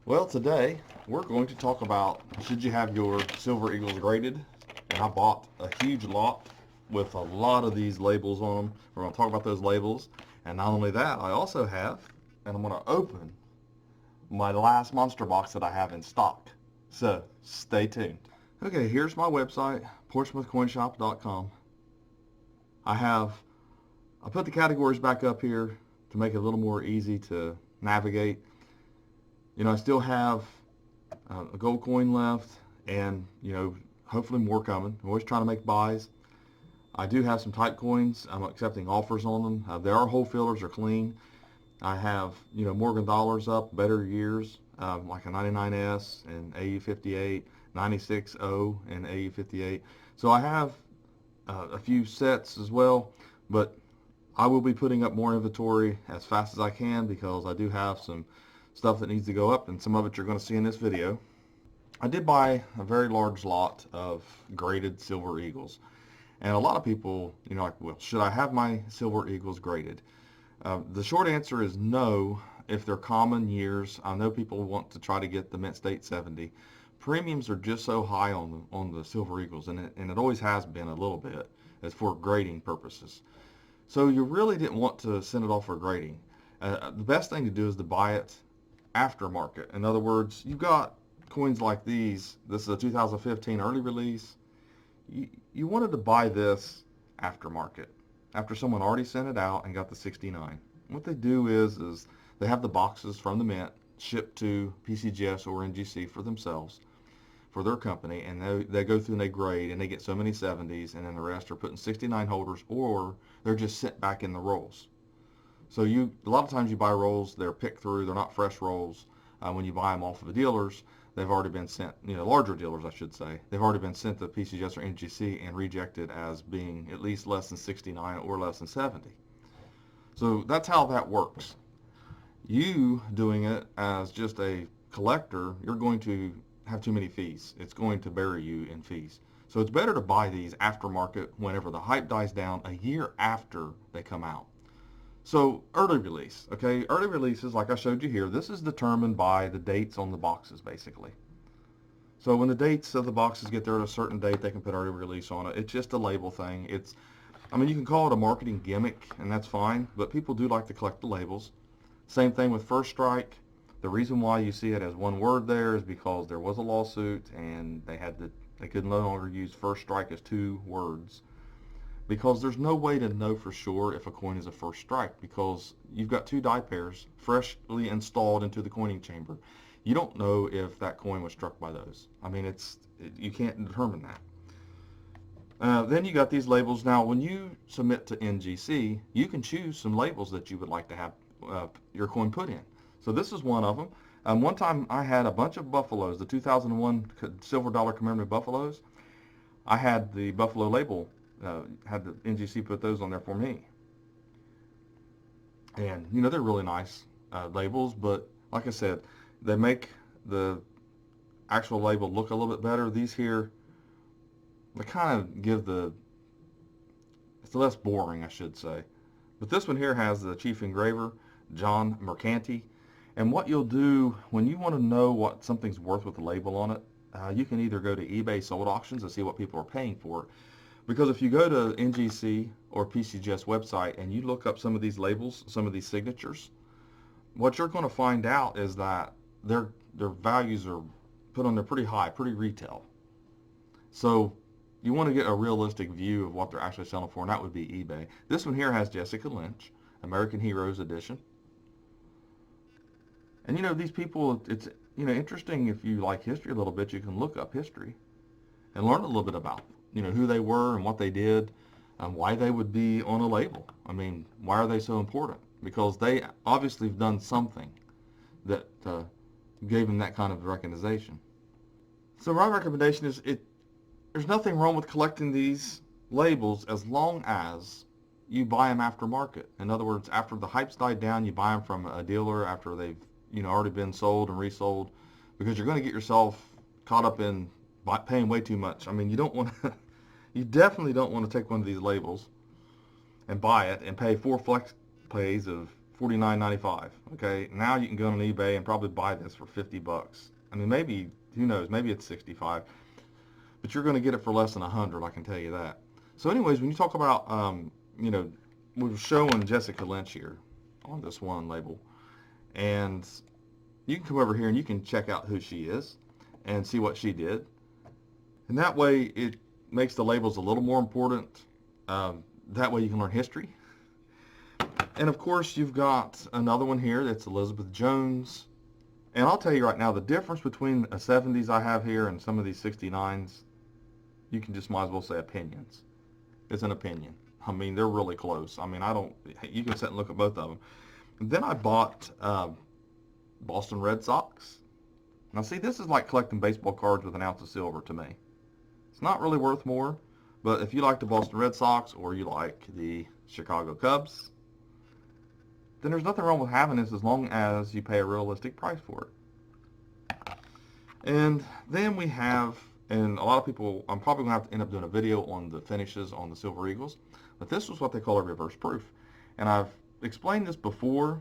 Well, today we're going to talk about should you have your Silver Eagles graded. And I bought a huge lot with a lot of these labels on them. We're going to talk about those labels. And not only that, I also have, and I'm going to open my last monster box that I have in stock. So stay tuned. Okay, here's my website, portsmouthcoinshop.com. I have, I put the categories back up here to make it a little more easy to navigate. I still have a gold coin left and, hopefully more coming. I'm always trying to make buys. I do have some type coins. I'm accepting offers on them. There are whole fillers are clean. I have, Morgan dollars up, better years, like a 99S and AU58, 96O and AU58. So I have a few sets as well, but I will be putting up more inventory as fast as I can because I do have some stuff that needs to go up, and some of it you're going to see in this video. I did buy a very large lot of graded Silver Eagles, and a lot of people, like, well, should I have my Silver Eagles graded? The short answer is no. If they're common years, I know people want to try to get the Mint State 70. Premiums are just so high on the Silver Eagles, and it always has been a little bit, as for grading purposes. So you really didn't want to send it off for grading. The best thing to do is to buy it aftermarket. In other words, you've got coins like these. This is a 2015 early release. You wanted to buy this aftermarket after someone already sent it out and got the 69. What they do is they have the boxes from the Mint shipped to PCGS or NGC for themselves, for their company, and they go through and they grade, and they get so many 70s, and then the rest are put in 69 holders, or they're just sent back in the rolls. So a lot of times you buy rolls, they're picked through, they're not fresh rolls. When you buy them off of the dealers, they've already been sent, larger dealers I should say, they've already been sent to PCGS or NGC and rejected as being at least less than 69 or less than 70. So that's how that works. You doing it as just a collector, you're going to have too many fees. It's going to bury you in fees. So it's better to buy these aftermarket whenever the hype dies down, a year after they come out. So early release, okay? Early releases, like I showed you here, this is determined by the dates on the boxes, basically. So when the dates of the boxes get there at a certain date, they can put early release on it. It's just a label thing. You can call it a marketing gimmick, and that's fine, but people do like to collect the labels. Same thing with First Strike. The reason why you see it as one word there is because there was a lawsuit, and they could no longer use First Strike as two words, because there's no way to know for sure if a coin is a first strike because you've got two die pairs freshly installed into the coining chamber. You don't know if that coin was struck by those. You can't determine that. Then you got these labels. Now, when you submit to NGC, you can choose some labels that you would like to have your coin put in. So this is one of them. One time I had a bunch of Buffaloes, the 2001 Silver Dollar Commemorative Buffaloes. I had the Buffalo label, had the NGC put those on there for me. And, they're really nice labels, but like I said, they make the actual label look a little bit better. These here, they kind of give it's less boring, I should say. But this one here has the chief engraver, John Mercanti. And what you'll do when you want to know what something's worth with the label on it, you can either go to eBay sold auctions and see what people are paying for it. Because if you go to NGC or PCGS website and you look up some of these labels, some of these signatures, what you're going to find out is that their values are put on there pretty high, pretty retail. So you want to get a realistic view of what they're actually selling for, and that would be eBay. This one here has Jessica Lynch, American Heroes Edition. And these people, it's interesting. If you like history a little bit, you can look up history and learn a little bit about who they were and what they did and why they would be on a label. Why are they so important? Because they obviously have done something that gave them that kind of recognition. So my recommendation is there's nothing wrong with collecting these labels as long as you buy them aftermarket. In other words, after the hype's died down, you buy them from a dealer after they've already been sold and resold, because you're going to get yourself caught up in paying way too much. You don't want to, you definitely don't want to take one of these labels and buy it and pay 4 flex pays of $49.95. Okay, now you can go on eBay and probably buy this for 50 bucks. I mean, maybe, who knows, maybe it's 65, but you're going to get it for less than 100, I can tell you that. So anyways, when you talk about, you know, we were showing Jessica Lynch here on this one label, and you can come over here and you can check out who she is and see what she did. And that way it makes the labels a little more important. That way you can learn history. And of course you've got another one here that's Elizabeth Jones. And I'll tell you right now, the difference between a 70s I have here and some of these 69s, you can just might as well say opinions. It's an opinion. I mean, they're really close. I mean, you can sit and look at both of them. And then I bought Boston Red Sox. Now see, this is like collecting baseball cards with an ounce of silver to me. It's not really worth more, but if you like the Boston Red Sox or you like the Chicago Cubs, then there's nothing wrong with having this as long as you pay a realistic price for it. And then we have, and a lot of people, I'm probably going to have to end up doing a video on the finishes on the Silver Eagles, but this was what they call a reverse proof. And I've explained this before.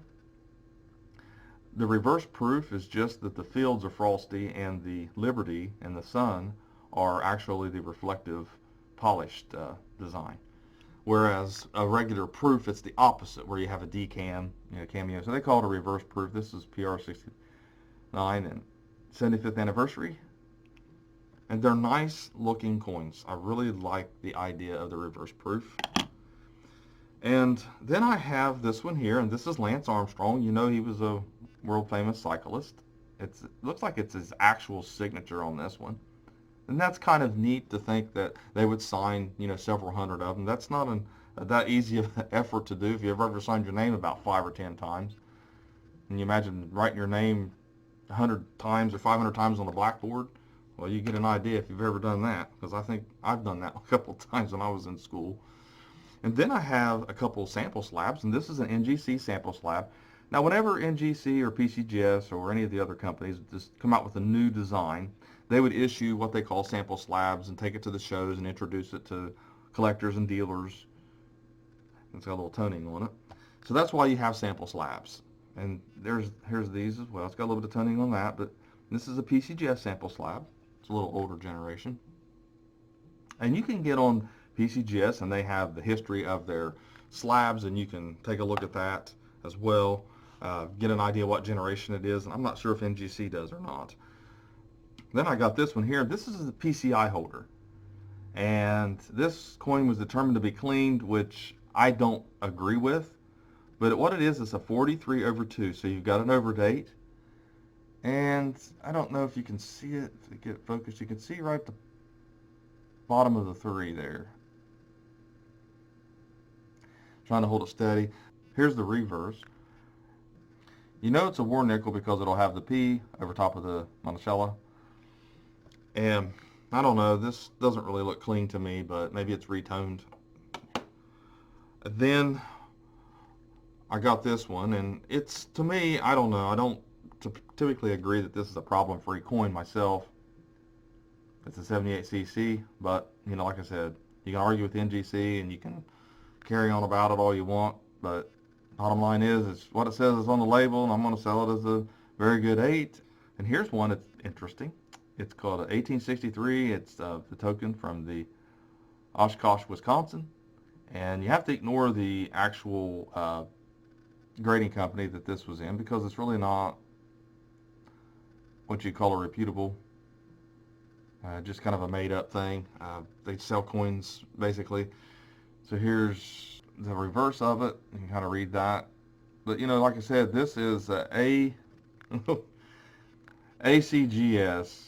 The reverse proof is just that the fields are frosty and the Liberty and the Sun are actually the reflective polished design. Whereas a regular proof, it's the opposite, where you have a decam, cameo. So they call it a reverse proof. This is PR69 and 75th anniversary. And they're nice looking coins. I really like the idea of the reverse proof. And then I have this one here, and this is Lance Armstrong. You know, he was a world famous cyclist. It looks like it's his actual signature on this one. And that's kind of neat to think that they would sign, several hundred of them. That's not that easy of an effort to do if you've ever signed your name about 5 or 10 times. And you imagine writing your name 100 times or 500 times on the blackboard. Well, you get an idea if you've ever done that, because I think I've done that a couple of times when I was in school. And then I have a couple sample slabs, and this is an NGC sample slab. Now, whenever NGC or PCGS or any of the other companies just come out with a new design, they would issue what they call sample slabs and take it to the shows and introduce it to collectors and dealers. It's got a little toning on it. So that's why you have sample slabs. And here's these as well. It's got a little bit of toning on that, but this is a PCGS sample slab. It's a little older generation. And you can get on PCGS, and they have the history of their slabs, and you can take a look at that as well, get an idea what generation it is. And I'm not sure if NGC does or not. Then I got this one here. This is a PCI holder. And this coin was determined to be cleaned, which I don't agree with. But what it is a 43/2. So you've got an overdate. And I don't know if you can see it. If it get focused, you can see right at the bottom of the 3 there. Trying to hold it steady. Here's the reverse. You know it's a war nickel because it'll have the P over top of the Monticello. And I don't know, this doesn't really look clean to me, but maybe it's retoned. Then I got this one, and it's, to me, I don't know, I don't typically agree that this is a problem-free coin myself. It's a 78cc, but, like I said, you can argue with NGC and you can carry on about it all you want, but bottom line is, it's what it says is on the label, and I'm going to sell it as a very good 8. And here's one that's interesting. It's called a 1863. It's the token from the Oshkosh, Wisconsin. And you have to ignore the actual grading company that this was in, because it's really not what you call a reputable, just kind of a made-up thing. They sell coins, basically. So here's the reverse of it. You can kind of read that. But, like I said, this is ACGS.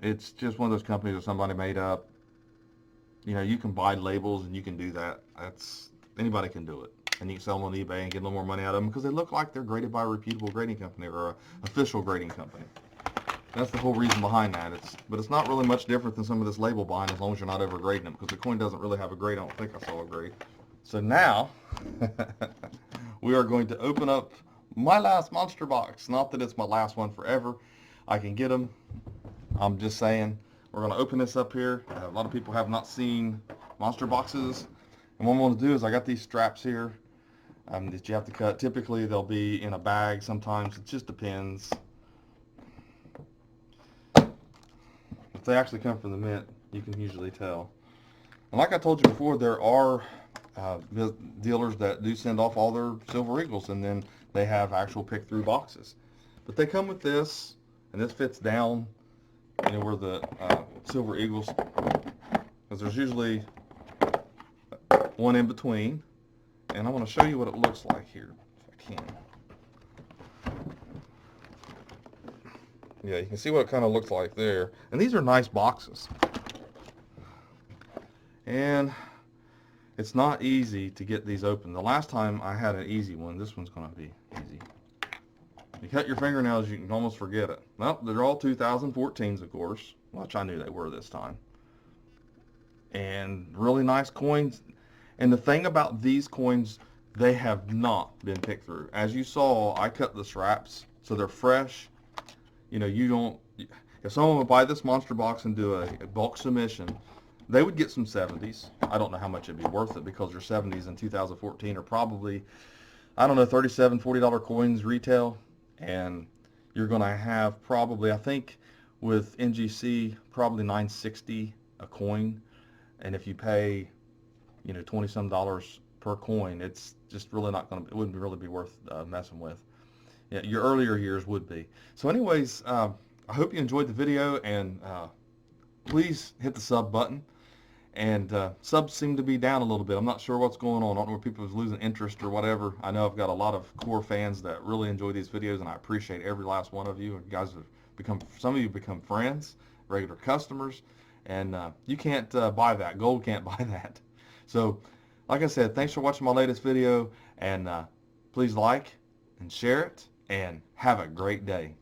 It's just one of those companies that somebody made up. You can buy labels and you can do that. Anybody can do it. And you can sell them on eBay and get a little more money out of them because they look like they're graded by a reputable grading company or an official grading company. That's the whole reason behind that. But it's not really much different than some of this label buying as long as you're not overgrading them, because the coin doesn't really have a grade. I don't think I saw a grade. So now we are going to open up my last monster box. Not that it's my last one forever. I can get them. I'm just saying we're going to open this up here. A lot of people have not seen monster boxes. And what I'm going to do is I got these straps here. that you have to cut. Typically they'll be in a bag. Sometimes it just depends. If they actually come from the mint, you can usually tell. And like I told you before, there are dealers that do send off all their Silver Eagles, and then they have actual pick-through boxes. But they come with this, and this fits down, you know, where the Silver Eagles, because there's usually one in between. And I want to show you what it looks like here, if I can. Yeah, you can see what it kind of looks like there. And these are nice boxes. And it's not easy to get these open. The last time I had an easy one. This one's going to be easy. You cut your fingernails, you can almost forget it. Well, they're all 2014s, of course, which I knew they were this time. And really nice coins. And the thing about these coins, they have not been picked through. As you saw, I cut the straps, so they're fresh. You know, you don't, if someone would buy this monster box and do a bulk submission, they would get some 70s. I don't know how much it'd be worth it, because your 70s in 2014 are probably, I don't know, $37, $40 coins retail. And you're going to have probably, I think with NGC, probably $9.60 a coin. And if you pay, you know, $20 some per coin, it's just really not going to, it wouldn't really be worth messing with. Yeah, your earlier years would be. So anyways, I hope you enjoyed the video, and please hit the sub button. And subs seem to be down a little bit. I'm not sure what's going on. I don't know if people are losing interest or whatever. I know I've got a lot of core fans that really enjoy these videos, and I appreciate every last one of you. You guys have become, some of you have become friends, regular customers, and you can't buy that. Gold can't buy that. So, like I said, thanks for watching my latest video, and please like and share it, and have a great day.